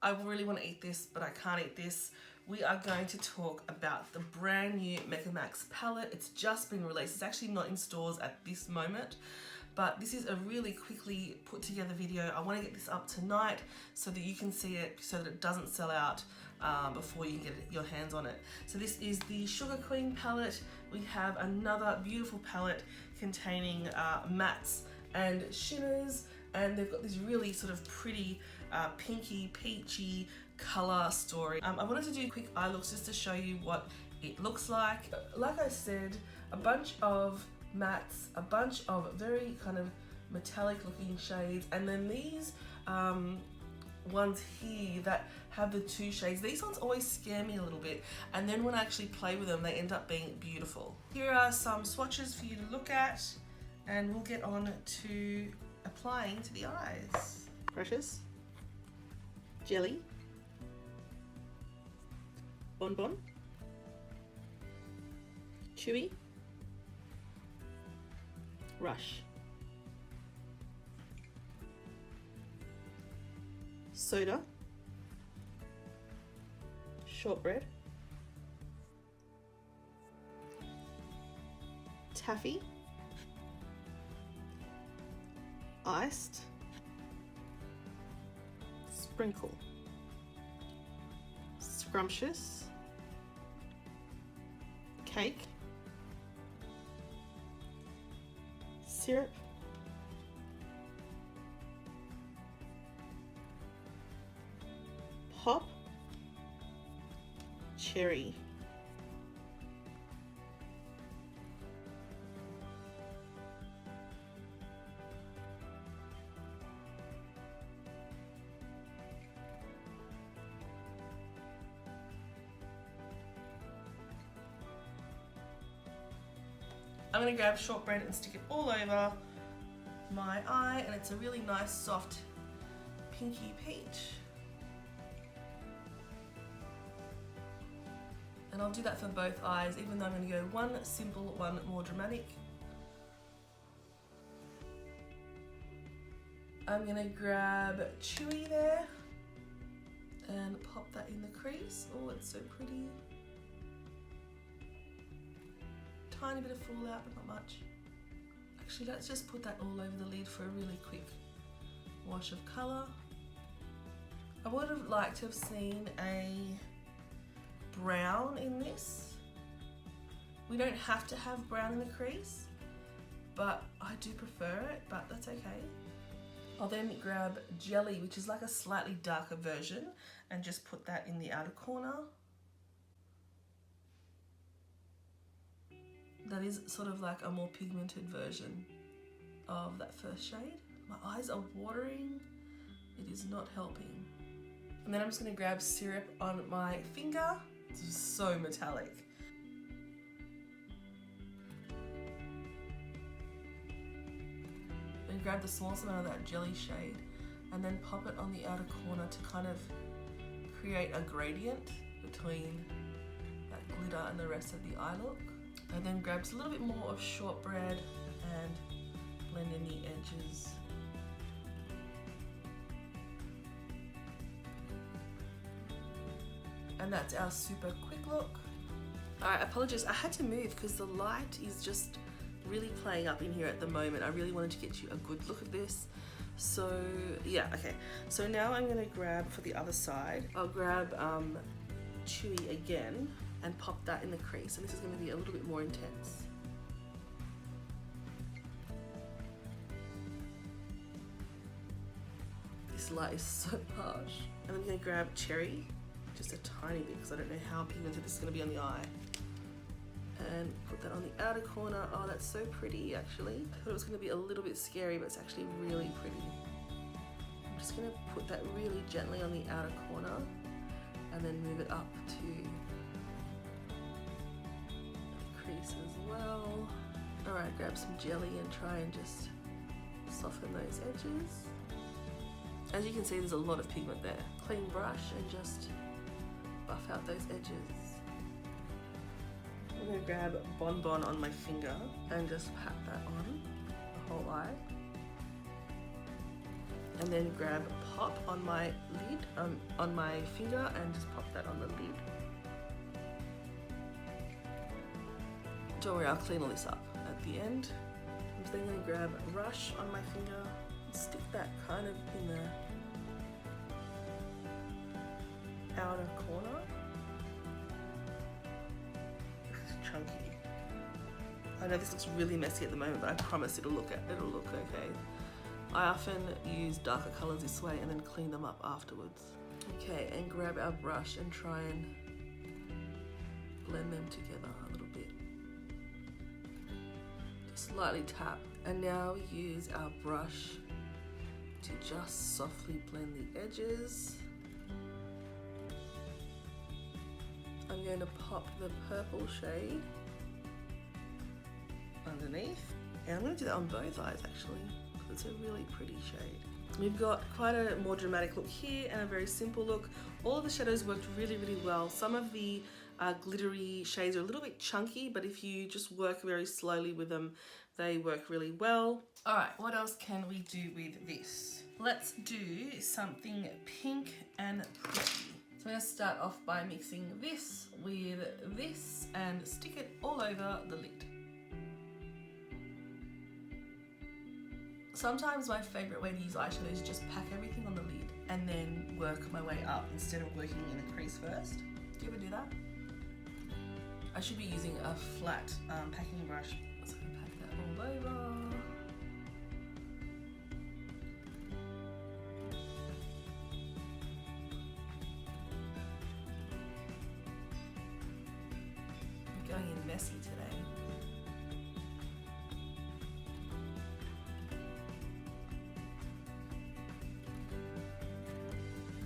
I really want to eat this, but I can't eat this. We are going to talk about the brand new MECCAMAX palette. It's just been released. It's actually not in stores at this moment, but this is a really quickly put together video. I want to get this up tonight so that you can see it, so that it doesn't sell out before you can get your hands on it. So this is the Sugar Queen palette. We have another beautiful palette containing mattes and shimmers, and they've got this really sort of pretty pinky, peachy color story. I wanted to do quick eye looks just to show you what it looks like. Like I said, a bunch of mattes, a bunch of very kind of metallic looking shades, and then these ones here that have the two shades. These ones always scare me a little bit, and then when I actually play with them, they end up being beautiful. Here are some swatches for you to look at, and we'll get on to applying to the eyes. Precious, jelly, bonbon, chewy, rush, soda, shortbread, taffy, iced, sprinkle, scrumptious, cake, syrup, pop, cherry. I'm going to grab shortbread and stick it all over my eye, and it's a really nice soft pinky peach. And I'll do that for both eyes, even though I'm going to go one simple, one more dramatic. I'm going to grab Chewy there and pop that in the crease. Oh, it's so pretty. Tiny bit of fallout, but not much. Actually, let's just put that all over the lid for a really quick wash of colour. I would have liked to have seen a brown in this. We don't have to have brown in the crease, but I do prefer it, but that's okay. I'll then grab jelly, which is like a slightly darker version, and just put that in the outer corner. That is sort of like a more pigmented version of that first shade. My eyes are watering. It is not helping. And then I'm just going to grab syrup on my finger. It's so metallic. Then grab the smallest amount of that jelly shade and then pop it on the outer corner to kind of create a gradient between that glitter and the rest of the eye look. And then grabs a little bit more of shortbread and blend in the edges. And that's our super quick look. Alright, apologies, I had to move because the light is just really playing up in here at the moment. I really wanted to get you a good look at this. So yeah, okay. So now I'm going to grab for the other side. I'll grab Chewy again and pop that in the crease, and this is going to be a little bit more intense. This light is so harsh. And I'm going to grab Cherry, just a tiny bit because I don't know how pigmented this is going to be on the eye. And put that on the outer corner. Oh, that's so pretty actually. I thought it was going to be a little bit scary, but it's actually really pretty. I'm just going to put that really gently on the outer corner and then move it up to as well. Alright, grab some jelly and try and just soften those edges. As you can see, there's a lot of pigment there. Clean brush and just buff out those edges. I'm going to grab Bonbon on my finger and just pat that on the whole eye. And then grab pop on my lid, on my finger, and just pop that on the lid. Don't worry, I'll clean all this up at the end. I'm then going to grab a brush on my finger and stick that kind of in the outer corner. It's chunky. I know this looks really messy at the moment, but I promise it'll look okay. I often use darker colours this way and then clean them up afterwards. Okay, and grab our brush and try and blend them together a little bit. Just slightly tap. And now we use our brush to just softly blend the edges. I'm going to pop the purple shade underneath. And I'm going to do that on both eyes actually. It's a really pretty shade. We've got quite a more dramatic look here and a very simple look. All of the shadows worked really, really well. Some of the glittery shades are a little bit chunky, but if you just work very slowly with them, they work really well. All right, what else can we do with this? Let's do something pink and pretty. So I'm gonna start off by mixing this with this and stick it all over the lid. Sometimes my favourite way to use eyeshadow is just pack everything on the lid and then work my way up instead of working in the crease first. Do you ever do that? I should be using a flat packing brush, so I can pack that all over. I'm going in messy today.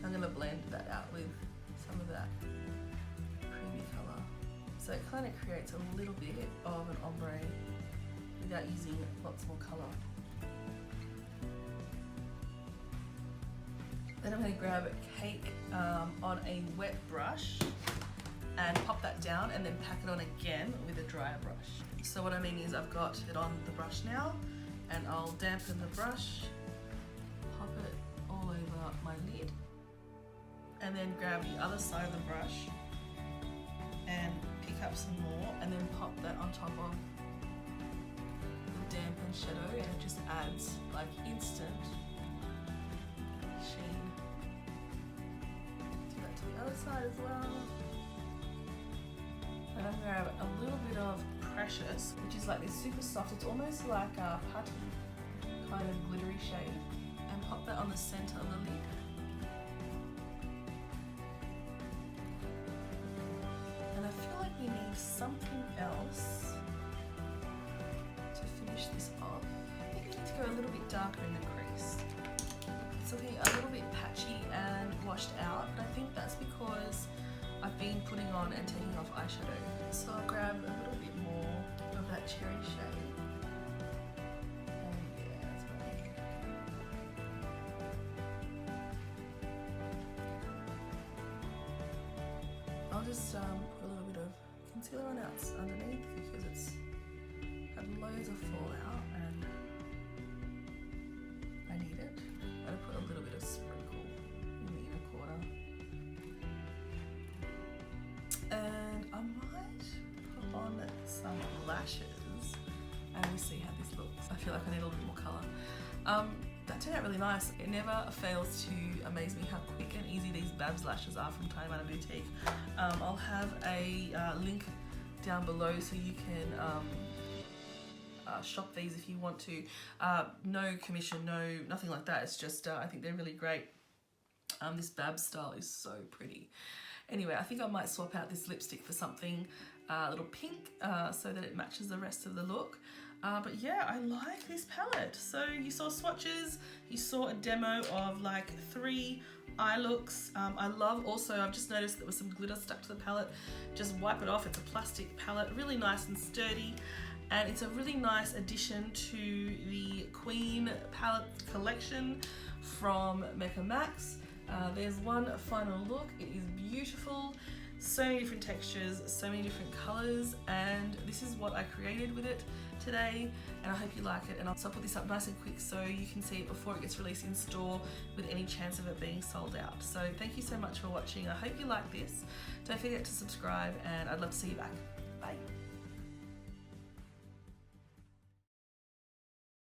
I'm going to blend that out with some of that creamy colour. So it kind of creates a little bit of an ombre without using lots more colour. Then I'm going to grab cake on a wet brush and pop that down and then pack it on again with a drier brush. So what I mean is I've got it on the brush now and I'll dampen the brush, pop it all over my lid, and then grab the other side of the brush and pick up some more and then pop that on top of the dampened shadow, and it just adds like instant sheen. Do that to the other side as well. And I'm gonna grab a little bit of Precious, which is like this super soft, it's almost like a putty kind of glittery shade, and pop that on the center of the lid. We need something else to finish this off. I think we need to go a little bit darker in the crease. It's looking a little bit patchy and washed out, but I think that's because I've been putting on and taking off eyeshadow. So I'll grab a little bit more of that cherry shade. And yeah, that's what I need. I'll just put a little bit of concealer on out underneath because it's had loads of fallout and I need it. I'm going to put a little bit of sprinkle in the inner corner. And I might put on some lashes and we'll see how this looks. I feel like I need a little bit more colour. That turned out really nice. It never fails to amaze me how quick and easy these Babs lashes are from Time Out Boutique. I'll have a link down below so you can shop these if you want to. No commission, nothing like that. It's just, I think they're really great. This Babs style is so pretty. Anyway, I think I might swap out this lipstick for something a little pink so that it matches the rest of the look. But yeah, I like this palette. So you saw swatches, you saw a demo of like 3 eye looks. I love also, I've just noticed there was some glitter stuck to the palette. Just wipe it off, it's a plastic palette, really nice and sturdy. And it's a really nice addition to the Queen palette collection from MECCAMAX. There's one final look, it is beautiful. So many different textures, so many different colors, and this is what I created with it today, and I hope you like it. And I'll put this up nice and quick so you can see it before it gets released in store with any chance of it being sold out. So thank you so much for watching. I hope you like this. Don't forget to subscribe, and I'd love to see you back. Bye.